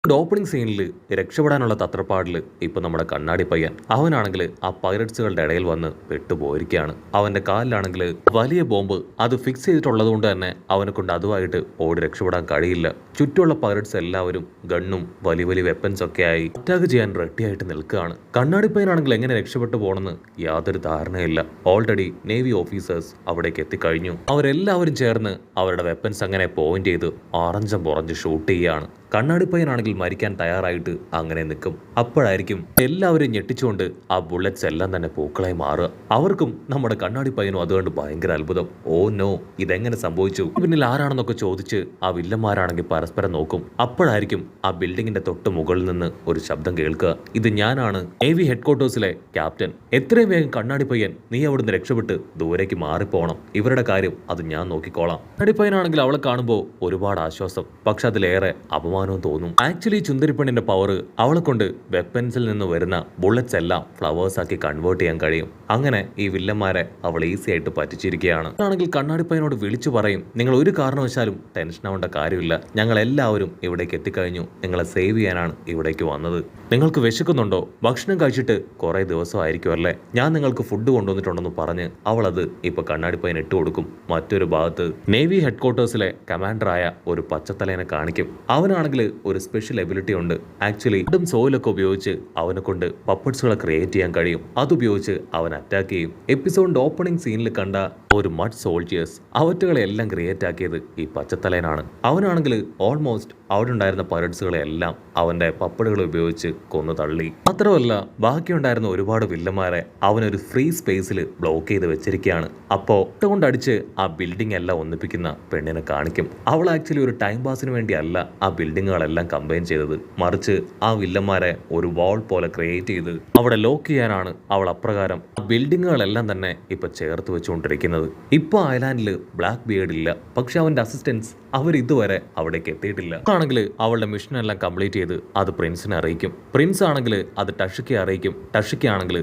Opening സീനിൽ രക്ഷപ്പെടാനുള്ള തത്രപ്പാടിൽ ഇപ്പൊ നമ്മുടെ കണ്ണാടി പയ്യൻ അവനാണെങ്കിൽ ആ പൈററ്റ്സുകളുടെ ഇടയിൽ വന്ന് പെട്ടുപോയിരിക്കുകയാണ്. അവന്റെ കാലിലാണെങ്കിൽ വലിയ ബോംബ് അത് ഫിക്സ് ചെയ്തിട്ടുള്ളത് കൊണ്ട് തന്നെ അവനെ കൊണ്ട് അതുമായിട്ട് ഓടി രക്ഷപ്പെടാൻ കഴിയില്ല. ചുറ്റുമുള്ള പൈററ്റ്സ് എല്ലാവരും ഗണ്ണും വലിയ വലിയ വെപ്പൻസ് ഒക്കെ ആയി അറ്റാക്ക് ചെയ്യാൻ റെഡിയായിട്ട് നിൽക്കുകയാണ്. കണ്ണാടി പയ്യനാണെങ്കിൽ എങ്ങനെ രക്ഷപ്പെട്ടു പോകണമെന്ന് യാതൊരു ധാരണയില്ല. ഓൾറെഡി നേവി ഓഫീസേഴ്സ് അവിടേക്ക് എത്തിക്കഴിഞ്ഞു. അവരെല്ലാവരും ചേർന്ന് അവരുടെ വെപ്പൻസ് അങ്ങനെ പോയിന്റ് ചെയ്ത് ആറഞ്ചം പുറഞ്ഞ് ഷൂട്ട് ചെയ്യുകയാണ്. കണ്ണാടിപ്പയ്യനാണെങ്കിൽ മരിക്കാൻ തയ്യാറായിട്ട് അങ്ങനെ നിൽക്കും. അപ്പോഴായിരിക്കും എല്ലാവരും ഞെട്ടിച്ചുകൊണ്ട് ആ ബുള്ളറ്റ്സ് എല്ലാം തന്നെ പൂക്കളായി മാറുക. അവർക്കും നമ്മുടെ കണ്ണാടിപ്പയ്യനും അതുകൊണ്ട് ഭയങ്കര അത്ഭുതം. ഓ നോ, ഇതെങ്ങനെ സംഭവിച്ചു? പിന്നിൽ ആരാണെന്നൊക്കെ ചോദിച്ച് ആ വില്ലന്മാരാണെങ്കിൽ പരസ്പരം നോക്കും. അപ്പോഴായിരിക്കും ആ ബിൽഡിങ്ങിന്റെ തൊട്ട് മുകളിൽ നിന്ന് ഒരു ശബ്ദം കേൾക്കുക. ഇത് ഞാനാണ്, നേവി ഹെഡ്ക്വാർട്ടേഴ്സിലെ ക്യാപ്റ്റൻ. എത്രയും വേഗം കണ്ണാടിപ്പയ്യൻ, നീ അവിടുന്ന് രക്ഷപ്പെട്ട് ദൂരേക്ക് മാറിപ്പോണം. ഇവരുടെ കാര്യം അത് ഞാൻ നോക്കിക്കോളാം. കണ്ണാടിപ്പയ്യനാണെങ്കിൽ അവളെ കാണുമ്പോൾ ഒരുപാട് ആശ്വാസം, പക്ഷെ അതിലേറെ അപമാനം തോന്നും. ആക്ച്വലി ചുന്ദരിപ്പണ്ണിന്റെ പവർ അവളെ കൊണ്ട് വെപ്പൻസിൽ നിന്ന് വരുന്ന ബുള്ളറ്റ്സ് എല്ലാം ഫ്ലവേഴ്സ് ആക്കി കൺവേർട്ട് ചെയ്യാൻ കഴിയും. അങ്ങനെ ഈ വില്ലന്മാരെ അവൾ ഈസി ആയിട്ട് പറ്റിച്ചിരിക്കുകയാണ്. ആണെങ്കിൽ കണ്ണാടിപ്പയ്യനോട് വിളിച്ചു പറയും, നിങ്ങൾ ഒരു കാരണവശാലും ടെൻഷൻ ആവേണ്ട കാര്യമില്ല, ഞങ്ങൾ എല്ലാവരും ഇവിടേക്ക് എത്തിക്കഴിഞ്ഞു, നിങ്ങളെ സേവ് ചെയ്യാനാണ് ഇവിടേക്ക് വന്നത്. നിങ്ങൾക്ക് വിശക്കുന്നുണ്ടോ? ഭക്ഷണം കഴിച്ചിട്ട് കുറെ ദിവസമായിരിക്കും അല്ലേ, ഞാൻ നിങ്ങൾക്ക് ഫുഡ് കൊണ്ടുവന്നിട്ടുണ്ടെന്ന് പറഞ്ഞ് അവളത് ഇപ്പൊ കണ്ണാടിപ്പയ്യൻ ഇട്ട് കൊടുക്കും. മറ്റൊരു ഭാഗത്ത് നേവി ഹെഡ്ക്വാർട്ടേഴ്സിലെ കമാൻഡറായ ഒരു പച്ചത്തലേനെ കാണിക്കും. അവനാണെങ്കിൽ ഒരു സ്പെഷ്യൽ എബിലിറ്റി ഉണ്ട്. ആക്ച്വലി ഇടും സോയിലൊക്കെ ഉപയോഗിച്ച് അവനെ കൊണ്ട് പപ്പറ്റ്സുകളെ ക്രിയേറ്റ് ചെയ്യാൻ കഴിയും. അതുപയോഗിച്ച് അവൻ അറ്റാക്ക് ചെയ്യും. എപ്പിസോഡിന്റെ ഓപ്പണിംഗ് സീനിൽ കണ്ട ഒരു മഡ് സോൾജിയേഴ്സ് അവറ്റുകളെ എല്ലാം ക്രിയേറ്റ് ആക്കിയത് ഈ പച്ചത്തലേനാണ്. അവനാണെങ്കിൽ ഓൾമോസ്റ്റ് അവിടെ ഉണ്ടായിരുന്ന പൈററ്റ്സുകളെ എല്ലാം അവന്റെ പപ്പടുകൾ ഉപയോഗിച്ച് കൊന്നു തള്ളി. മാത്രമല്ല ബാക്കിയുണ്ടായിരുന്ന ഒരുപാട് വില്ലന്മാരെ അവനൊരു ഫ്രീ സ്പേസിൽ ബ്ലോക്ക് ചെയ്ത് വെച്ചിരിക്കുകയാണ്. അപ്പോ കൊണ്ടടിച്ച് ആ ബിൽഡിംഗ് എല്ലാം ഒന്നിപ്പിക്കുന്ന പെണ്ണിനെ കാണിക്കും. അവൾ ആക്ച്വലി ഒരു ടൈം പാസിന് വേണ്ടിയല്ല ആ ബിൽഡിങ്ങുകളെല്ലാം കമ്പൈൻ ചെയ്തത്, മറിച്ച് ആ വില്ലന്മാരെ ഒരു വാൾ പോലെ ക്രിയേറ്റ് ചെയ്ത് അവിടെ ലോക്ക് ചെയ്യാനാണ് അവൾ അപ്രകാരം ആ ബിൽഡിങ്ങുകളെല്ലാം തന്നെ ഇപ്പൊ ചേർത്ത് വെച്ചുകൊണ്ടിരിക്കുന്നത്. ഇപ്പൊ ഐലാൻഡിൽ ബ്ലാക്ക് ബിയേർഡ് ഇല്ല, പക്ഷെ അവന്റെ അസിസ്റ്റൻസ് അവർ ഇതുവരെ അവിടേക്ക് എത്തിയിട്ടില്ല. ആണെങ്കിൽ അവളുടെ മിഷൻ എല്ലാം കംപ്ലീറ്റ് ചെയ്ത് അത് പ്രിൻസിനെ അറിയിക്കും. പ്രിൻസ് ആണെങ്കിൽ അത് ടഷിക്കെ അറിയിക്കും. ടഷിക്കെ ആണെങ്കിൽ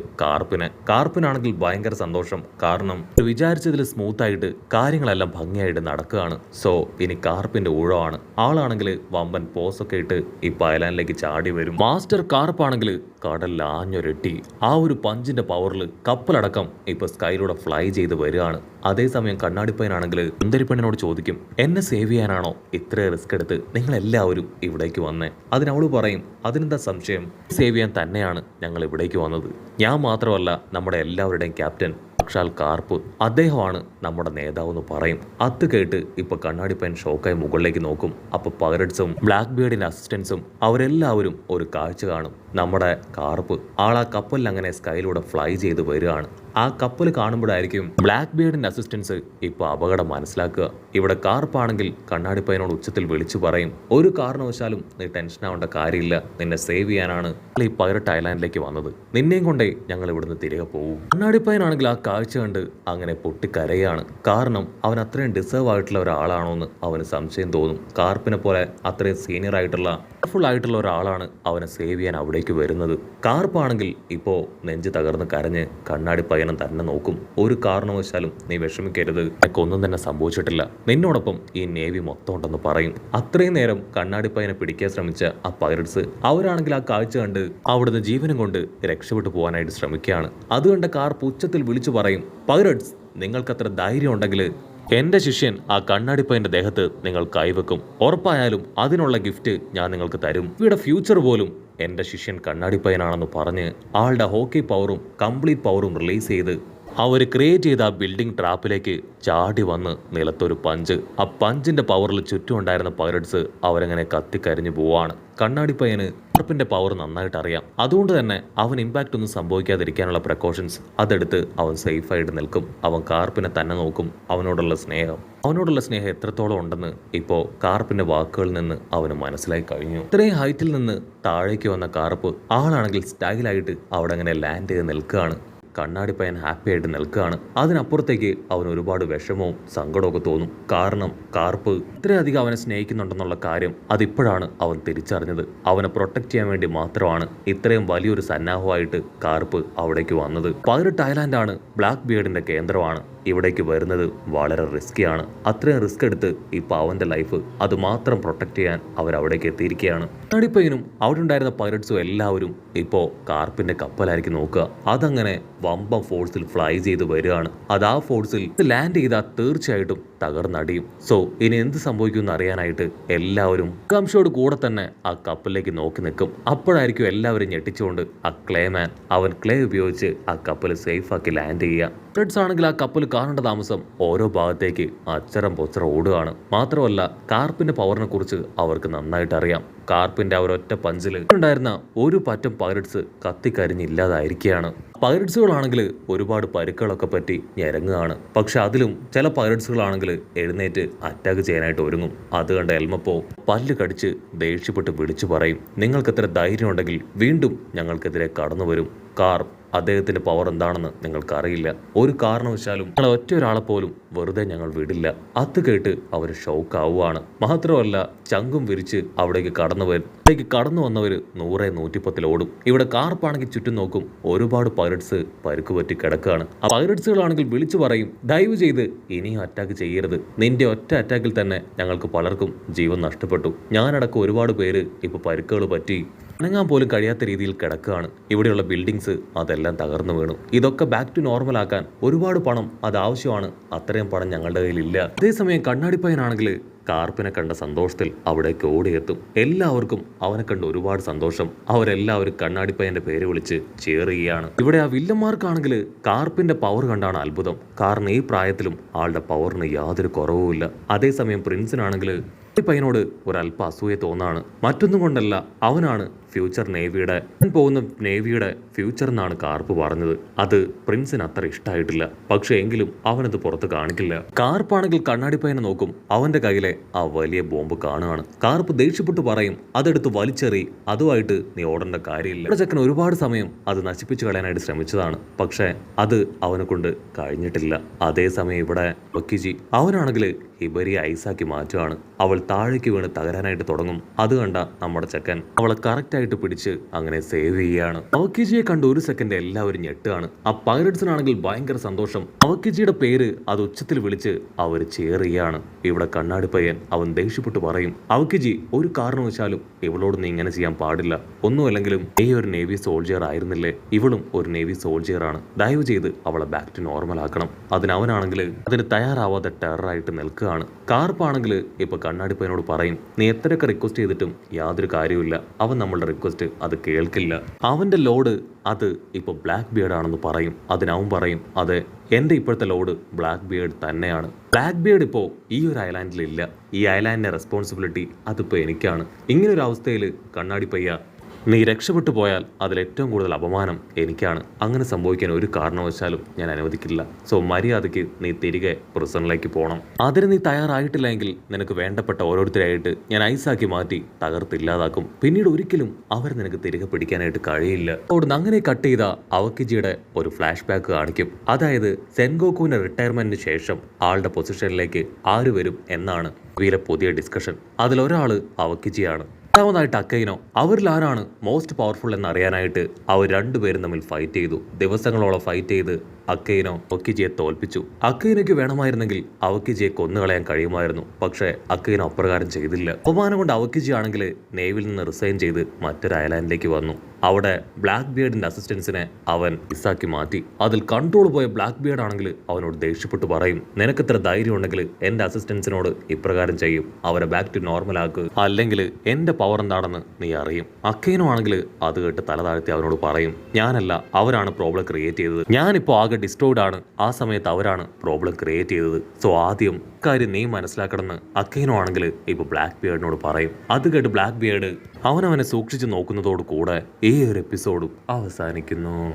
കാർപ്പിനാണെങ്കിൽ ഭയങ്കര സന്തോഷം. കാരണം വിചാരിച്ചതിൽ സ്മൂത്ത് ആയിട്ട് കാര്യങ്ങളെല്ലാം ഭംഗിയായിട്ട് നടക്കുകയാണ്. സോ ഇനി കാർപ്പിന്റെ ഊഴമാണ്. ആളാണെങ്കിൽ വമ്പൻ പോസൊക്കെ ഇട്ട് ഇപ്പൊ ഐലാൻഡിലേക്ക് ചാടി വരും. മാസ്റ്റർ കാർപ്പാണെങ്കിൽ കടലിൽ ആഞ്ഞൊരട്ടി ആ ഒരു പഞ്ചിന്റെ പവറിൽ കപ്പലടക്കം ഇപ്പൊ സ്കൈയിലൂടെ ഫ്ലൈ ചെയ്ത് വരികയാണ്. അതേസമയം കണ്ണാടിപ്പയ്യനാണെങ്കിൽ സുന്ദരിപ്പെണ്ണിനോട് ചോദിക്കും, എന്നെ സേവ് ചെയ്യാനാണോ ഇത്രയും റിസ്ക് എടുത്ത് നിങ്ങൾ എല്ലാവരും ഇവിടേക്ക് വന്നേ? അതിനവള് പറയും, അതിനെന്താ സംശയം, സേവ് ചെയ്യാൻ തന്നെയാണ് ഞങ്ങൾ ഇവിടേക്ക് വന്നത്. ഞാൻ മാത്രമല്ല നമ്മുടെ എല്ലാവരുടെയും ക്യാപ്റ്റൻ സാക്ഷാൽ കാർപ്പ്, അദ്ദേഹമാണ് നമ്മുടെ നേതാവ് എന്ന് പറയും. അത് കേട്ട് ഇപ്പൊ കണ്ണാടിപ്പൻ ഷോക്കായി മുകളിലേക്ക് നോക്കും. അപ്പൊ പൈററ്റ്സും ബ്ലാക്ക് ബിയർഡിന്റെ അസിസ്റ്റൻസും അവരെല്ലാവരും ഒരു കാഴ്ച കാണും. നമ്മുടെ കാർപ്പ് ആളാ കപ്പലിൽ അങ്ങനെ സ്കൈയിലൂടെ ഫ്ലൈ ചെയ്ത് വരികയാണ്. ആ കപ്പൽ കാണുമ്പോഴായിരിക്കും ബ്ലാക്ക് ബിയർഡിന്റെ അസിസ്റ്റൻസ് ഇപ്പൊ അപകടം മനസ്സിലാക്കുക. ഇവിടെ കാർപ്പാണെങ്കിൽ കണ്ണാടിപ്പയ്യനോട് ഉച്ചത്തിൽ വിളിച്ചു പറയും, ഒരു കാരണവശാലും നീ ടെൻഷൻ ആവേണ്ട കാര്യമില്ല, നിന്നെ സേവ് ചെയ്യാനാണ് ഈ പൈററ്റ് ഐലാൻഡിലേക്ക് വന്നത്, നിന്നെയും കൊണ്ടേ ഞങ്ങൾ ഇവിടുന്ന് തിരികെ പോകും. കണ്ണാടിപ്പയ്യനാണെങ്കിൽ ആ കാഴ്ച കണ്ട് അങ്ങനെ പൊട്ടിക്കരയാണ്. കാരണം അവൻ അത്രയും ഡിസേർവ് ആയിട്ടുള്ള ഒരാളാണോ എന്ന് അവന് സംശയം തോന്നും. കാർപ്പിനെ പോലെ അത്രയും സീനിയർ ആയിട്ടുള്ള ഫുൾ ആയിട്ടുള്ള ഒരാളാണ് അവനെ സേവ് ചെയ്യാൻ അവിടേക്ക് വരുന്നത്. കാർപ്പാണെങ്കിൽ ഇപ്പോ നെഞ്ച് തകർന്ന് കരഞ്ഞ് കണ്ണാടിപ്പയ്യനും തന്നെ നോക്കും. ഒരു കാരണവശാലും നീ വിഷമിക്കരുത്, ഒന്നും തന്നെ സംഭവിച്ചിട്ടില്ല, നിന്നോടൊപ്പം ഈ നേവി മൊത്തം ഉണ്ടെന്ന് പറയും. അത്രയും നേരം കണ്ണാടിപ്പയ്യനെ പിടിക്കാൻ ശ്രമിച്ച ആ പൈററ്റ്സ് അവരാണെങ്കിൽ ആ കാഴ്ച കണ്ട് അവിടുന്ന് ജീവനും കൊണ്ട് രക്ഷപ്പെട്ടു പോകാനായിട്ട് ശ്രമിക്കുകയാണ്. അതുകണ്ട കാർപ്പ് ഉച്ചത്തിൽ വിളിച്ചു പറയും, പൈററ്റ്സ് നിങ്ങൾക്കത്ര ധൈര്യം ഉണ്ടെങ്കിൽ എന്റെ ശിഷ്യൻ ആ കണ്ണാടിപ്പയ്യന്റെ ദേഹത്ത് നിങ്ങൾ കൈവെക്കും. ഉറപ്പായാലും അതിനുള്ള ഗിഫ്റ്റ് ഞാൻ നിങ്ങൾക്ക് തരും. ഇവിടെ ഫ്യൂച്ചർ പോലും എന്റെ ശിഷ്യൻ കണ്ണാടിപ്പയ്യനാണെന്ന് പറഞ്ഞ് ആളുടെ ഹോക്കി പവറും കംപ്ലീറ്റ് പവറും റിലീസ് ചെയ്ത് അവർ ക്രിയേറ്റ് ചെയ്ത ആ ബിൽഡിംഗ് ട്രാപ്പിലേക്ക് ചാടി വന്ന് നിലത്തൊരു പഞ്ച്. ആ പഞ്ചിന്റെ പവറിൽ ചുറ്റും ഉണ്ടായിരുന്ന പൈററ്റ്സ് അവരങ്ങനെ കത്തിക്കരിഞ്ഞു പോവാണ്. കണ്ണാടിപ്പയ്യന് കാർപ്പിന്റെ പവർ നന്നായിട്ട് അറിയാം. അതുകൊണ്ട് തന്നെ അവൻ ഇമ്പാക്റ്റ് ഒന്നും സംഭവിക്കാതിരിക്കാനുള്ള പ്രിക്കോഷൻസ് അതെടുത്ത് അവൻ സേഫ് ആയിട്ട് നിൽക്കും. അവൻ കാർപ്പിനെ തന്നെ നോക്കും. അവനോടുള്ള സ്നേഹം എത്രത്തോളം ഉണ്ടെന്ന് ഇപ്പോൾ കാർപ്പിന്റെ വാക്കുകളിൽ നിന്ന് അവന് മനസ്സിലായി കഴിഞ്ഞു. ഇത്രയും ഹൈറ്റിൽ നിന്ന് താഴേക്ക് വന്ന കാർപ്പ് ആളാണെങ്കിൽ സ്റ്റൈലായിട്ട് അവിടെ അങ്ങനെ ലാൻഡ് ചെയ്ത് നിൽക്കുകയാണ്. കണ്ണാടിപ്പയ്യൻ ഹാപ്പി ആയിട്ട് നിൽക്കുകയാണ്. അതിനപ്പുറത്തേക്ക് അവന് ഒരുപാട് വിഷമവും സങ്കടമൊക്കെ തോന്നും. കാരണം കാർപ്പ് ഇത്രയധികം അവനെ സ്നേഹിക്കുന്നുണ്ടെന്നുള്ള കാര്യം അതിപ്പോഴാണ് അവൻ തിരിച്ചറിഞ്ഞത്. അവനെ പ്രൊട്ടക്ട് ചെയ്യാൻ വേണ്ടി മാത്രമാണ് ഇത്രയും വലിയൊരു സന്നാഹമായിട്ട് കാർപ്പ് അവിടേക്ക് വന്നത്. പൈററ്റ് ഐലാൻഡാണ് ബ്ലാക്ക് ബിയർഡിന്റെ കേന്ദ്രമാണ്. ഇവിടേക്ക് വരുന്നത് വളരെ റിസ്ക്കിയാണ്. അത്രയും റിസ്ക് എടുത്ത് ഇപ്പോൾ അവൻ്റെ ലൈഫ് അത് മാത്രം പ്രൊട്ടക്റ്റ് ചെയ്യാൻ അവരവിടേക്ക് എത്തിയിരിക്കുകയാണ്. കണ്ണാടിപ്പയ്യനും അവിടെ ഉണ്ടായിരുന്ന പൈലറ്റ്സും എല്ലാവരും ഇപ്പോൾ കാർപ്പിൻ്റെ കപ്പലായിരിക്കും നോക്കുക. അതങ്ങനെ വമ്പം ഫോഴ്സിൽ ഫ്ലൈ ചെയ്ത് വരികയാണ്. അത് ആ ഫോഴ്സിൽ ലാൻഡ് ചെയ്താൽ തീർച്ചയായിട്ടും തകർന്നടിയും. സോ ഇനി എന്ത് സംഭവിക്കുമെന്ന് അറിയാനായിട്ട് എല്ലാവരും കാംഷയോട് കൂടെ തന്നെ ആ കപ്പലിലേക്ക് നോക്കി നിൽക്കും. അപ്പോഴായിരിക്കും എല്ലാവരും ഞെട്ടിച്ചുകൊണ്ട് ആ ക്ലേമാൻ അവൻ ക്ലേ ഉപയോഗിച്ച് ആ കപ്പൽ സേഫാക്കി ലാൻഡ് ചെയ്യുക. ഫ്രെഡ്സ് ആണെങ്കിൽ ആ കപ്പൽ കാണേണ്ട താമസം ഓരോ ഭാഗത്തേക്ക് അച്ചരം പൊച്ചറം ഓടുകയാണ്. മാത്രമല്ല കാർപ്പിന്റെ പവറിനെ കുറിച്ച് അവർക്ക് നന്നായിട്ട് അറിയാം. കാർപ്പിന്റെ ഒരൊറ്റ പഞ്ചിൽ ഉണ്ടായിരുന്ന ഒരു പറ്റം പൈററ്റ്സ് കത്തിക്കരിഞ്ഞില്ലാതായിരിക്കുകയാണ്. പൈററ്റ്സുകളാണെങ്കിൽ ഒരുപാട് പരുക്കളൊക്കെ പറ്റി ഞെരങ്ങുകയാണ്. പക്ഷെ അതിലും ചില പൈററ്റ്സുകളാണെങ്കിൽ എഴുന്നേറ്റ് അറ്റാക്ക് ചെയ്യാനായിട്ട് ഒരുങ്ങും. അത് കണ്ട എൽമപ്പോ പല്ല് കടിച്ച് ദേഷ്യപ്പെട്ട് വിളിച്ചു പറയും, നിങ്ങൾക്ക് എത്ര ധൈര്യം ഉണ്ടെങ്കിൽ വീണ്ടും ഞങ്ങൾക്കെതിരെ കടന്നു വരും. കാർപ്പ് അദ്ദേഹത്തിന്റെ പവർ എന്താണെന്ന് നിങ്ങൾക്കറിയില്ല. ഒരു കാരണവശാലും ഞങ്ങൾ ഒറ്റ ഒരാളെ പോലും വെറുതെ ഞങ്ങൾ വിടില്ല. അത് കേട്ട് അവർ ഷോക്കാവുകയാണ്. മാത്രമല്ല ചങ്കും വിരിച്ച് അവിടേക്ക് കടന്നു വന്നവര് 100-110 ഓടും. ഇവിടെ കാർപ്പാണെങ്കിൽ ചുറ്റും നോക്കും. ഒരുപാട് പൈററ്റ്സ് പരുക്ക് പറ്റി കിടക്കുകയാണ്. ആ പൈററ്റ്സുകളാണെങ്കിൽ വിളിച്ചു പറയും, ദയവ് ചെയ്ത് ഇനിയും അറ്റാക്ക് ചെയ്യരുത്. നിന്റെ ഒറ്റ അറ്റാക്കിൽ തന്നെ ഞങ്ങൾക്ക് പലർക്കും ജീവൻ നഷ്ടപ്പെട്ടു. ഞാനടക്കം ഒരുപാട് പേര് ഇപ്പൊ പരുക്കുകൾ പറ്റി അനങ്ങാൻ പോലും കഴിയാത്ത രീതിയിൽ കിടക്കുകയാണ്. ഇവിടെയുള്ള ബിൽഡിങ്സ് അതെല്ലാം തകർന്നു വീണു. ഇതൊക്കെ ബാക്ക് ടു നോർമൽ ആക്കാൻ ഒരുപാട് പണം അത് ആവശ്യമാണ്. അത്രയും പണം ഞങ്ങളുടെ കയ്യിലില്ല. അതേസമയം കണ്ണാടിപ്പയ്യനാണെങ്കിൽ കാർപ്പിനെ കണ്ട സന്തോഷത്തിൽ അവിടേക്ക് ഓടിയെത്തും. എല്ലാവർക്കും അവനെ കണ്ട് ഒരുപാട് സന്തോഷം. അവരെല്ലാവരും കണ്ണാടിപ്പയ്യന്റെ പേര് വിളിച്ച് cheer ചെയ്യുകയാണ്. ഇവിടെ ആ വില്ലന്മാർക്കാണെങ്കിൽ കാർപ്പിന്റെ പവർ കണ്ടാണ് അത്ഭുതം. കാരണം ഈ പ്രായത്തിലും ആളുടെ പവറിന് യാതൊരു കുറവുമില്ല. അതേസമയം പ്രിൻസിനാണെങ്കിൽ പയ്യനോട് ഒരല്പ അസൂയ തോന്നാണ്. മറ്റൊന്നും കൊണ്ടല്ല, അവനാണ് ഫ്യൂച്ചർ നേവിയുടെ ഫ്യൂച്ചർ എന്നാണ് കാർപ്പ് പറഞ്ഞത്. അത് പ്രിൻസിന് അത്ര ഇഷ്ടമായിട്ടില്ല. പക്ഷെ എങ്കിലും അവനത് പുറത്ത് കാണിക്കില്ല. കാർപ്പാണെങ്കിൽ കണ്ണാടിപ്പയ്യനെ നോക്കും. അവന്റെ കയ്യിലെ ആ വലിയ ബോംബ് കാണുകയാണ്. കാർപ്പ് ദേഷ്യപ്പെട്ട് പറയും, അതെടുത്ത് വലിച്ചെറി, അതുമായിട്ട് നീ ഓടേണ്ട കാര്യമില്ല. ചെക്കൻ ഒരുപാട് സമയം അത് നശിപ്പിച്ചു കളയാനായിട്ട് ശ്രമിച്ചതാണ്. പക്ഷെ അത് അവനെ കൊണ്ട് കഴിഞ്ഞിട്ടില്ല. അതേസമയം ഇവിടെ ഒക്കിജി അവനാണെങ്കിൽ ഹിബരിയെ ഐസാക്കി മാറ്റുകയാണ്. അവൾ താഴേക്ക് വീണ് തകരാനായിട്ട് തുടങ്ങും. അത് കണ്ട നമ്മുടെ ചെക്കൻ അവളെ കറക്റ്റായിട്ട് പിടിച്ച് അങ്ങനെ സേവ് ചെയ്യുകയാണ്. അവക്കിജിയെ കണ്ട് ഒരു സെക്കൻഡ് എല്ലാവരും ഞെട്ടുകയാണ്. ആ പൈററ്റ്സിനാണെങ്കിൽ ഭയങ്കര സന്തോഷം. അവക്കിജിയുടെ പേര് അത് ഉച്ചത്തിൽ വിളിച്ച് അവർ cheer ചെയ്യുകയാണ്. ഇവിടെ കണ്ണാടിപ്പയ്യൻ അവൻ ദേഷ്യപ്പെട്ട് പറയും, അവക്കിജി ഒരു കാരണവശാലും ഇവളോട് നീ ഇങ്ങനെ ചെയ്യാൻ പാടില്ല. ഒന്നുമല്ലെങ്കിലും നീ ഒരു നേവി സോൾജിയർ ആയിരുന്നില്ലേ? ഇവളും ഒരു നേവി സോൾജിയർ ആണ്. ദയവ് ചെയ്ത് അവളെ ബാക്ക് ടു നോർമൽ ആക്കണം. അതിനവനാണെങ്കിൽ അതിന് തയ്യാറാവാതെ ടെററായിട്ട് നിൽക്കുക. കാർപ്പാണെങ്കിൽ ഇപ്പൊ കണ്ണാടിപ്പയ്യനോട് പറയും, നീ എത്രയൊക്കെ റിക്വസ്റ്റ് ചെയ്തിട്ടും യാതൊരു കാര്യമില്ല. അവൻ നമ്മളുടെ റിക്വസ്റ്റ് അത് കേൾക്കില്ല. അവന്റെ ലോഡ് അത് ഇപ്പൊ ബ്ലാക്ക് ബിയർഡ് ആണെന്ന് പറയും. അതിനവൻ പറയും, അതെ, എന്റെ ഇപ്പോഴത്തെ ലോഡ് ബ്ലാക്ക് ബിയർഡ് തന്നെയാണ്. ബ്ലാക്ക് ബിയർഡ് ഇപ്പോൾ ഈ ഒരു ഐലാൻഡിൽ ഇല്ല. ഈ ഐലാൻഡിന്റെ റെസ്പോൺസിബിലിറ്റി അതിപ്പോ എനിക്കാണ്. ഇങ്ങനൊരു അവസ്ഥയിൽ കണ്ണാടിപ്പയ്യ നീ രക്ഷപ്പെട്ടു പോയാൽ അതിലേറ്റവും കൂടുതൽ അപമാനം എനിക്കാണ്. അങ്ങനെ സംഭവിക്കാൻ ഒരു കാരണവശാലും ഞാൻ അനുവദിക്കില്ല. സോ മര്യാദയ്ക്ക് നീ തിരികെ പ്രിസണിലേക്ക് പോകണം. അതിന് നീ തയ്യാറായിട്ടില്ല എങ്കിൽ നിനക്ക് വേണ്ടപ്പെട്ട ഓരോരുത്തരായിട്ട് ഞാൻ ഐസാക്കി മാറ്റി തകർത്തില്ലാതാക്കും. പിന്നീട് ഒരിക്കലും അവർ നിനക്ക് തിരികെ പിടിക്കാനായിട്ട് കഴിയില്ല. അവിടുന്ന് അങ്ങനെ കട്ട് ചെയ്ത അവക്കിജിയുടെ ഒരു ഫ്ലാഷ് ബാക്ക് കാണിക്കും. അതായത് സെൻഗോക്കുവിന്റെ റിട്ടയർമെന്റിന് ശേഷം ആളുടെ പൊസിഷനിലേക്ക് ആര് വരും എന്നാണ് ഇവയിലെ പുതിയ ഡിസ്കഷൻ. അതിലൊരാള് അവക്കിജിയാണ്. രണ്ടാമതായിട്ട് അക്കൈനോ. അവരിൽ ആരാണ് മോസ്റ്റ് പവർഫുൾ എന്നറിയാനായിട്ട് അവർ രണ്ടുപേരും തമ്മിൽ ഫൈറ്റ് ചെയ്തു. ദിവസങ്ങളോളം ഫൈറ്റ് ചെയ്ത് അക്കൈനോ ഒക്കിജിയെ തോൽപ്പിച്ചു. അക്കൈനോയ്ക്ക് വേണമായിരുന്നെങ്കിൽ അവക്കിജിയെ കൊന്നുകളയാൻ കഴിയുമായിരുന്നു. പക്ഷേ അക്കൈനോ അപ്രകാരം ചെയ്തില്ല. അപമാനം കൊണ്ട് അവക്കിജി ആണെങ്കിൽ നേവിൽ നിന്ന് റിസൈൻ ചെയ്ത് മറ്റൊരു ഐലാൻഡിലേക്ക് വന്നു. അവിടെ ബ്ലാക്ക് ബിയർഡിന്റെ അസിസ്റ്റൻസിനെ അവൻ ഇസാക്കി മാറ്റി. അതിൽ കൺട്രോൾ പോയ ബ്ലാക്ക് ബിയർഡ് ആണെങ്കിൽ അവനോട് ദേഷ്യപ്പെട്ട് പറയും, നിനക്കെത്ര ധൈര്യം ഉണ്ടെങ്കിൽ എന്റെ അസിസ്റ്റൻസിനോട് ഇപ്രകാരം ചെയ്യും. അവരെ ബാക്ക് ടു നോർമൽ ആക്ക്, അല്ലെങ്കിൽ എന്റെ പവർ എന്താണെന്ന് നീ അറിയും. അക്കൈനോ ആണെങ്കിൽ അത് കേട്ട് തല താഴ്ത്തി അവനോട് പറയും, ഞാനല്ല, അവരാണ് പ്രോബ്ലം ക്രിയേറ്റ് ചെയ്തത്. ഞാനിപ്പോ ആകെ ഡിസ്ട്രോയ്ഡ് ആണ്. ആ സമയത്ത് അവരാണ് പ്രോബ്ലം ക്രിയേറ്റ് ചെയ്തത്. സോ ആദ്യം കാര്യം നീ മനസ്സിലാക്കണമെന്ന് അക്കൈനോ ആണെങ്കിൽ ഇപ്പൊ ബ്ലാക്ക് ബിയർഡിനോട് പറയും. അത് കേട്ട് ബ്ലാക്ക് ബിയർഡ് അവനവനെ സൂക്ഷിച്ചു നോക്കുന്നതോട് കൂടെ ഈ ഒരു എപ്പിസോഡും അവസാനിക്കുന്നു.